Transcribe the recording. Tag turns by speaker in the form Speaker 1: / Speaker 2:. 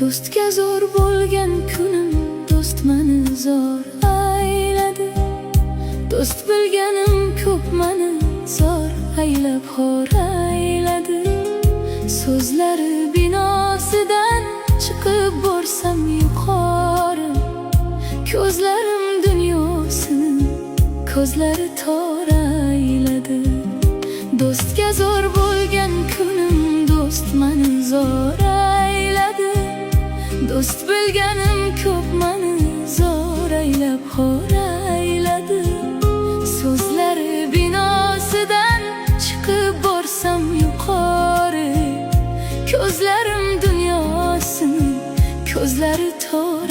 Speaker 1: Do'stga zo'r bo'lgan kunim do'st mani zo'r ayladi. Do'st bilganim ko'p mani zo'r aylab xor ayladi. So'zlari binosidan chiqib borsam yuqori, ko'zlarim dunyosini ko'zlari tor ayladi. Do'stga zo'r bo'lgan kunim do'st mani zo'r ayladi. Do'st bilganim ko'p mani zo'r aylab xor ayladi. So'zlari binosidan chiqib borsam yuqori, ko'zlarim dunyosini ko'zlari tor